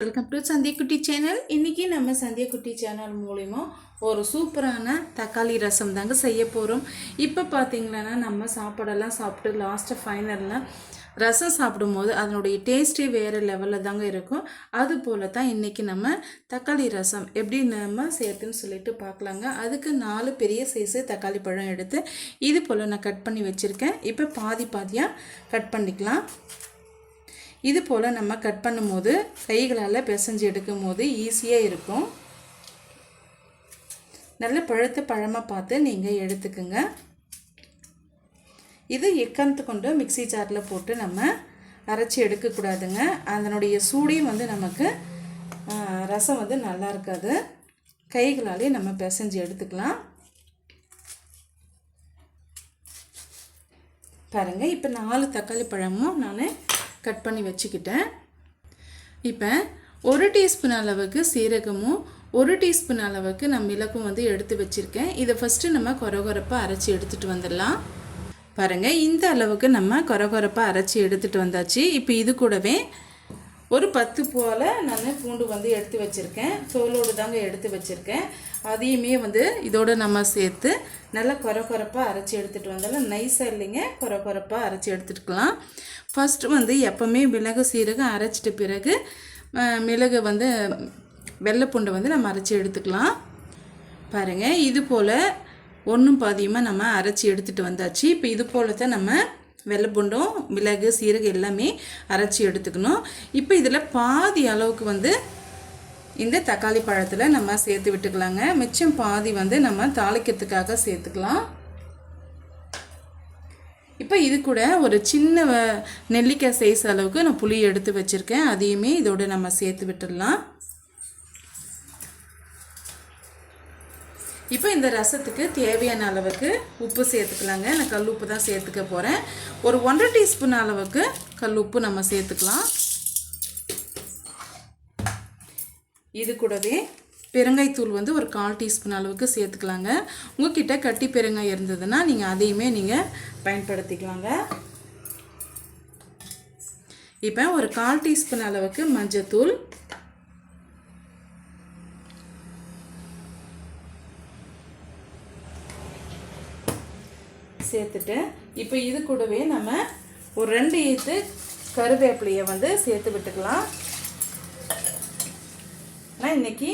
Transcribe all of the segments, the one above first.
Welcome to Sandhya குட்டி channel. இன்றைக்கி நம்ம சந்தியா குட்டி சேனல் மூலிமா ஒரு சூப்பரான தக்காளி ரசம் தாங்க செய்ய போகிறோம். இப்போ பார்த்திங்கன்னா நம்ம சாப்பாடெல்லாம் சாப்பிட்டு லாஸ்ட்டு ஃபைனலில் ரசம் சாப்பிடும்போது அதனுடைய டேஸ்ட்டே வேறு லெவலில் தாங்க இருக்கும். அதுபோல் தான் இன்றைக்கி நம்ம தக்காளி ரசம் எப்படி நம்ம சேர்த்துன்னு சொல்லிட்டு பார்க்கலாங்க. அதுக்கு 4 பெரிய சைஸு தக்காளி பழம் எடுத்து இது போல் நான் கட் பண்ணி வச்சுருக்கேன். இப்போ பாதியாக கட் பண்ணிக்கலாம். இது போல் நம்ம கட் பண்ணும்போது கைகளால் பிசைஞ்சு எடுக்கும் போது ஈஸியாக இருக்கும். நல்ல பழுத்த பழமாக பார்த்து நீங்கள் எடுத்துக்குங்க. இது எக்காரணத்து கொண்டு மிக்சி ஜாரில் போட்டு நம்ம அரைச்சி எடுக்கக்கூடாதுங்க. அதனுடைய சூடையும் நமக்கு ரசம் நல்லா இருக்காது. கைகளாலே நம்ம பிசைஞ்சு எடுத்துக்கலாம். பாருங்கள், இப்போ 4 தக்காளி பழமும் நான் கட் பண்ணி வச்சுக்கிட்டேன். இப்போ 1 டீஸ்பூன் அளவுக்கு சீரகமும் 1 டீஸ்பூன் அளவுக்கு நான் மிளகும் எடுத்து வச்சுருக்கேன். இதை ஃபஸ்ட்டு நம்ம கொரகொரப்பாக அரைச்சி எடுத்துகிட்டு வந்துடலாம். பாருங்கள், இந்த அளவுக்கு நம்ம கொரகொரப்பாக அரைச்சி எடுத்துகிட்டு வந்தாச்சு. இப்போ இது கூடவே ஒரு 10 போல் நான் பூண்டு எடுத்து வச்சுருக்கேன். தோலோடு தாங்க எடுத்து வச்சுருக்கேன். அதையுமே இதோடு நம்ம சேர்த்து நல்லா கொரகொரப்பாக அரைச்சி எடுத்துகிட்டு வந்தாலும் நைஸாக இல்லைங்க, கொரகொரப்பாக அரைச்சி எடுத்துட்டுக்கலாம். ஃபஸ்ட்டு எப்போவுமே மிளகு சீரகம் அரைச்சிட்ட பிறகு மிளகு வெள்ளைப்பூண்டை நம்ம அரைச்சி எடுத்துக்கலாம். பாருங்கள், இது போல் ஒன்றும் பாதியமாக நம்ம அரைச்சி எடுத்துகிட்டு வந்தாச்சு. இப்போ இது போல் தான் நம்ம வெள்ளைப்பூண்டும் மிளகு சீரகம் எல்லாமே அரைச்சி எடுத்துக்கணும். இப்போ இதில் பாதி அளவுக்கு இந்த தக்காளி பழத்தில் நம்ம சேர்த்து விட்டுக்கலாங்க. மிச்சம் பாதி நம்ம தாளிக்கிறதுக்காக சேர்த்துக்கலாம். இப்போ இது கூட ஒரு சின்ன நெல்லிக்காய் சைஸ் அளவுக்கு நான் புளி எடுத்து வச்சுருக்கேன். அதையுமே இதோடு நம்ம சேர்த்து விட்டுடலாம். இப்போ இந்த ரசத்துக்கு தேவையான அளவுக்கு உப்பு சேர்த்துக்கலாங்க. நான் கல் உப்பு தான் சேர்த்துக்க போகிறேன். ஒரு 1.5 டீஸ்பூன் அளவுக்கு கல் உப்பு நம்ம சேர்த்துக்கலாம். இது கூடவே பெருங்காயத்தூள் ஒரு 1/4 டீஸ்பூன் அளவுக்கு சேர்த்துக்கலாங்க. உங்கள்கிட்ட கட்டி பெருங்காயம் இருந்ததுன்னா நீங்கள் அதையுமே நீங்கள் பயன்படுத்திக்கலாங்க. இப்போ ஒரு 1/4 டீஸ்பூன் அளவுக்கு மஞ்சத்தூள், சேர்த்துட்டு இப்போ இது கூடவே நம்ம ஒரு 2 ஈத்து கருவேப்பிலையை சேர்த்து விட்டுக்கலாம். நான் இன்றைக்கி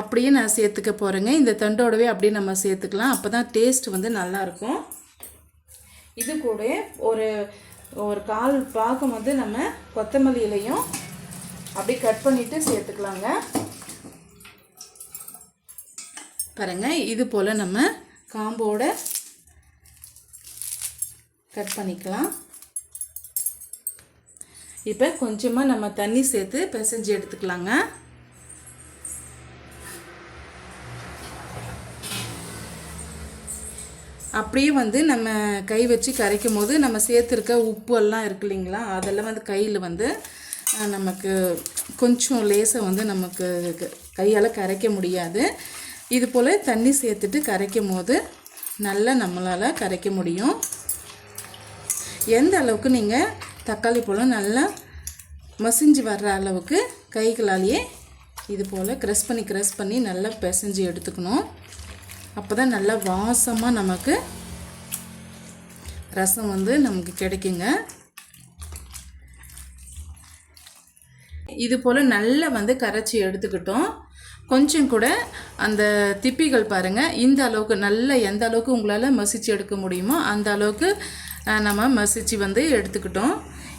அப்படியே நான் சேர்த்துக்க போகிறேங்க. இந்த தண்டோடவே அப்படியே நம்ம சேர்த்துக்கலாம். அப்போ தான் டேஸ்ட் நல்லாயிருக்கும். இது கூட ஒரு 1/4 பாகம் நம்ம கொத்தமல்லி இலையும் அப்படியே கட் பண்ணிவிட்டு சேர்த்துக்கலாங்க. பாருங்கள், இது போல் நம்ம காம்போட கட் பண்ணிக்கலாம். இப்போ கொஞ்சமாக நம்ம தண்ணி சேர்த்து பிசைஞ்சு எடுத்துக்கலாங்க. அப்படியே நம்ம கை வச்சு கரைக்கும் போது நம்ம சேர்த்துருக்க உப்பு எல்லாம் இருக்கு இல்லைங்களா, அதெல்லாம் கையில் நமக்கு கொஞ்சம் லேசாக நமக்கு கையால் கரைக்க முடியாது. இது போல் தண்ணி சேர்த்துட்டு கரைக்கும் போது நல்லா நம்மளால் கரைக்க முடியும். எந்த அளவுக்கு நீங்கள் தக்காளி பழம் நல்லா மசிஞ்சு வர்ற அளவுக்கு கைகளாலேயே இது போல் க்ரஷ் பண்ணி நல்லா பிசைஞ்சு எடுத்துக்கணும். அப்போ தான் நல்லா வாசமாக நமக்கு ரசம் நமக்கு கிடைக்குங்க. இது போல் நல்லா கரைச்சி எடுத்துக்கிட்டோம். கொஞ்சம் கூட அந்த திப்பிகள் பாருங்கள், இந்த அளவுக்கு நல்லா எந்த அளவுக்கு உங்களால் மசிச்சு எடுக்க முடியுமோ அந்த அளவுக்கு நம்ம மசிச்சு எடுத்துக்கிட்டோம்.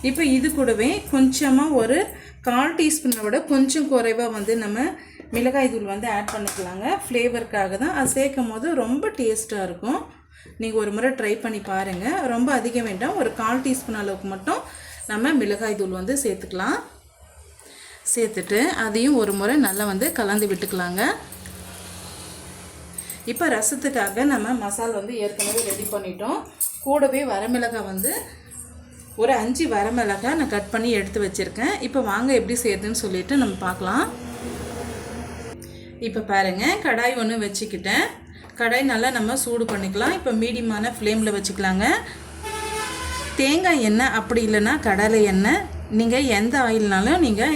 இப்போ இது கூடவே கொஞ்சமாக ஒரு 1/4 டீஸ்பூனை விட கொஞ்சம் குறைவாக நம்ம மிளகாய் தூள் ஆட் பண்ணிக்கலாங்க. ஃப்ளேவருக்காக தான். அது சேர்க்கும் போது ரொம்ப டேஸ்ட்டாக இருக்கும். நீங்கள் ஒரு முறை ட்ரை பண்ணி பாருங்கள். ரொம்ப அதிகம் வேண்டாம், ஒரு 1/4 டீஸ்பூன் அளவுக்கு மட்டும் நம்ம மிளகாய் தூள் சேர்த்துக்கலாம். சேர்த்துட்டு அதையும் ஒரு முறை நல்லா கலந்து விட்டுக்கலாங்க. இப்போ ரசத்துக்காக நம்ம மசாலா ஏற்கனவே ரெடி பண்ணிட்டோம். கூடவே வரமிளகாய் ஒரு 5 வரமிளகாய் நான் கட் பண்ணி எடுத்து வச்சுருக்கேன். இப்போ வாங்க எப்படி செய்யுதுன்னு சொல்லிட்டு நம்ம பார்க்கலாம். இப்போ பாருங்கள், கடாய் ஒன்று வச்சுக்கிட்டேன். கடாய் நல்லா நம்ம சூடு பண்ணிக்கலாம். இப்போ மீடியமான ஃப்ளேமில் வச்சுக்கலாங்க. தேங்காய் எண்ணெய் அப்படி இல்லைன்னா கடலை எண்ணெய் நீங்கள் எந்த ஆயில்னாலும் நீங்கள்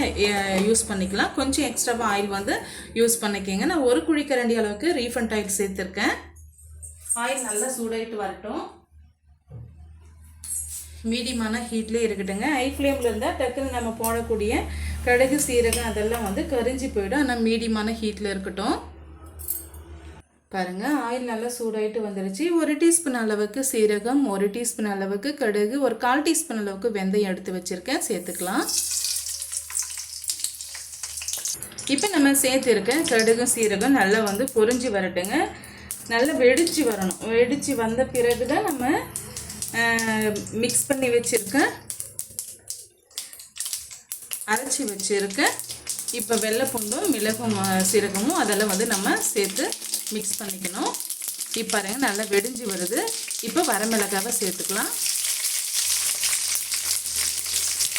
யூஸ் பண்ணிக்கலாம். கொஞ்சம் எக்ஸ்ட்ராவாக ஆயில் வந்து யூஸ் பண்ணிக்கோங்க. நான் ஒரு குழிக்கரண்டி அளவுக்கு ரீஃபண்ட் ஆயில் சேர்த்துருக்கேன். ஆயில் நல்லா சூடாயிட்டு வரட்டும். மீடியமான ஹீட்லேயே இருக்கட்டுங்க. ஹை ஃப்ளேமில் இருந்தால் டக்குன்னு நம்ம போடக்கூடிய கடுகு சீரகம் அதெல்லாம் வந்து கரிஞ்சு போயிடும். ஆனால் மீடியமான ஹீட்டில் இருக்கட்டும். பாருங்கள், ஆயில் நல்லா சூடாயிட்டு வந்துடுச்சு. 1 டீஸ்பூன் அளவுக்கு சீரகம், 1 டீஸ்பூன் அளவுக்கு கடுகு, ஒரு 1/4 டீஸ்பூன் அளவுக்கு வெந்தயம் எடுத்து வச்சுருக்கேன், சேர்த்துக்கலாம். இப்போ நம்ம சேர்த்துருக்க கடுகு சீரகம் நல்லா வந்து பொரிஞ்சு வரட்டுங்க. நல்லா வெடிச்சு வரணும். வெடிச்சு வந்த பிறகு தான் நம்ம மிக்ஸ் பண்ணி வச்சுருக்கேன், அரைச்சி வச்சுருக்கேன். இப்போ வெள்ளைப்பூண்டும் மிளகும் சீரகமும் அதெல்லாம் வந்து நம்ம சேர்த்து மிக்ஸ் பண்ணிக்கணும். இப்போ பாருங்கள் நல்லா வெடிஞ்சு வருது. இப்போ வரமிளகாவை சேர்த்துக்கலாம்.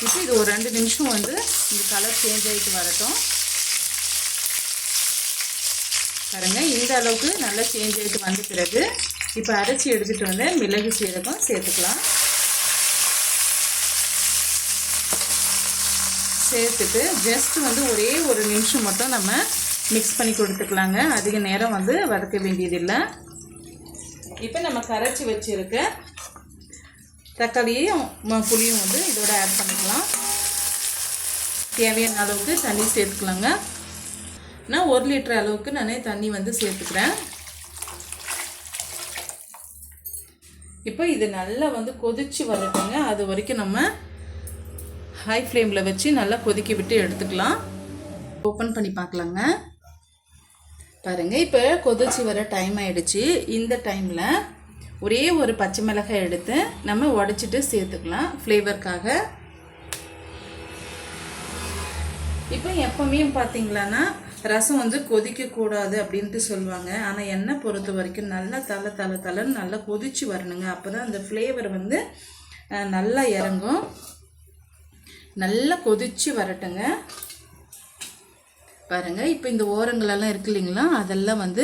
இப்போ இது ஒரு 2 நிமிஷம் வந்து இந்த கலர் சேஞ்ச் ஆகிட்டு வரட்டும். பாருங்கள், இந்த அளவுக்கு நல்லா சேஞ்ச் ஆகிட்டு வந்த பிறகு இப்போ அரைச்சி எடுத்துகிட்டு வந்து மிளகு சீரகம் சேர்த்துக்கலாம். சேர்த்துட்டு ஜஸ்ட் வந்து ஒரே ஒரு நிமிஷம் மட்டும் நம்ம மிக்ஸ் பண்ணி கொடுத்துக்கலாங்க. அதிக நேரம் வந்து வதக்க வேண்டியதில்லை. இப்போ நம்ம கரைச்சி வச்சுருக்க தக்காளியும் புளியும் வந்து இதோட ஆட் பண்ணிக்கலாம். தேவையான அளவுக்கு தண்ணி சேர்த்துக்கலாங்க. நான் 1 லிட்டர் அளவுக்கு நான் தண்ணி வந்து சேர்த்துக்கிறேன். இப்போ இது நல்லா வந்து கொதிச்சு வரட்டுங்க. அது வரைக்கும் நம்ம ஹை ஃப்ளேமில் வச்சு நல்லா கொதிக்க விட்டு எடுத்துக்கலாம். ஓப்பன் பண்ணி பார்க்கலாங்க. பாருங்கள், இப்போ கொதிச்சு வர டைம் ஆகிடுச்சு. இந்த டைமில் ஒரே ஒரு பச்சை மிளகாய் எடுத்து நம்ம உடைச்சிட்டு சேர்த்துக்கலாம் ஃப்ளேவருக்காக. இப்போ எப்பவுமே பார்த்தீங்களான்னா ரசம் வந்து கொதிக்கக்கூடாது அப்படின்ட்டு சொல்லுவாங்க. ஆனால் எண்ணெய் பொறுத்த வரைக்கும் நல்லா தலைன்னு நல்லா கொதிச்சு வரணுங்க. அப்போ தான் அந்த ஃப்ளேவர் வந்து நல்லா இறங்கும். நல்லா கொதிச்சு வரட்டுங்க. பாருங்கள், இப்போ இந்த ஓரங்களெல்லாம் இருக்கு இல்லைங்களா, அதெல்லாம் வந்து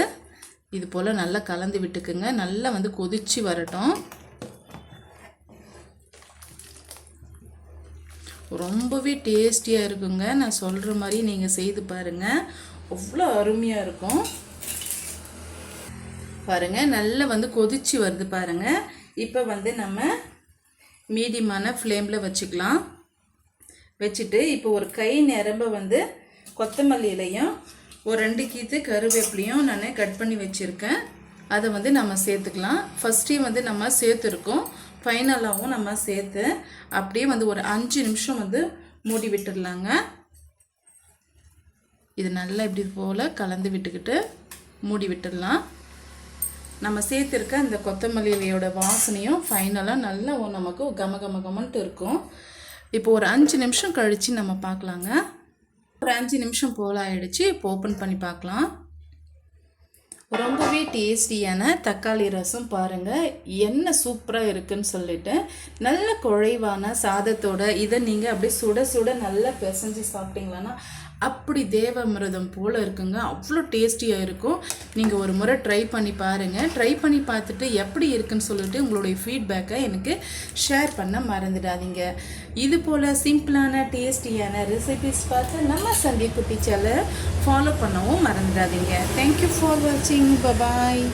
இது போல் நல்லா கலந்து விட்டுக்குங்க. நல்லா வந்து கொதிச்சு வரட்டும். ரொம்பவே டேஸ்டியாக இருக்குங்க. நான் சொல்கிற மாதிரி நீங்கள் செய்து பாருங்கள், அவ்வளோ அருமையாக இருக்கும். பாருங்கள், நல்லா வந்து கொதிச்சு வருது பாருங்கள். இப்போ வந்து நம்ம மீடியமான ஃப்ளேமில் வச்சுக்கலாம். வச்சுட்டு இப்போ ஒரு கை நிரம்ப வந்து கொத்தமல்லி இலையும் ஒரு 2 கீத்து கருவேப்பிலையும் நான் கட் பண்ணி வச்சுருக்கேன். அதை வந்து நம்ம சேர்த்துக்கலாம். ஃபஸ்ட்டே வந்து நம்ம சேர்த்துருக்கோம், ஃபைனலாகவும் நம்ம சேர்த்து அப்படியே வந்து ஒரு 5 நிமிஷம் வந்து மூடி விட்டுடலாங்க. இது நல்லா இப்படி போல் கலந்து விட்டுக்கிட்டு மூடி விட்டுடலாம். நம்ம சேர்த்துருக்க அந்த கொத்தமல்லி இலையோட வாசனையும் ஃபைனலாக நல்லா நமக்கு கமகமகமன்ட்டு இருக்கும். இப்போ ஒரு 5 நிமிஷம் கழித்து நம்ம பார்க்கலாங்க. ஒரு 5 நிமிஷம் போல் ஆகிடுச்சு. இப்போ ஓப்பன் பண்ணி பார்க்கலாம். ரொம்பவே டேஸ்டியான தக்காளி ரசம் பாருங்கள், என்ன சூப்பராக இருக்குன்னு சொல்லிட்டு நல்ல குழைவான சாதத்தோட இதை நீங்கள் அப்படியே சுட சுட நல்லா பிசைஞ்சு சாப்பிட்டீங்களான்னா அப்படி தேவாமிர்தம் போல் இருக்குங்க. அவ்வளோ டேஸ்டியாக இருக்கும். நீங்கள் ஒரு முறை ட்ரை பண்ணி பாருங்கள். ட்ரை பண்ணி பார்த்துட்டு எப்படி இருக்குன்னு சொல்லிட்டு உங்களுடைய ஃபீட்பேக்கை எனக்கு ஷேர் பண்ண மறந்துடாதீங்க. இது போல் சிம்பிளான டேஸ்டியான ரெசிபிஸ் பார்த்து நம்ம சங்கீத் குட்டி சேனலை ஃபாலோ பண்ணவும் மறந்துடாதீங்க. தேங்க்யூ ஃபார் வாட்சிங். பாய்.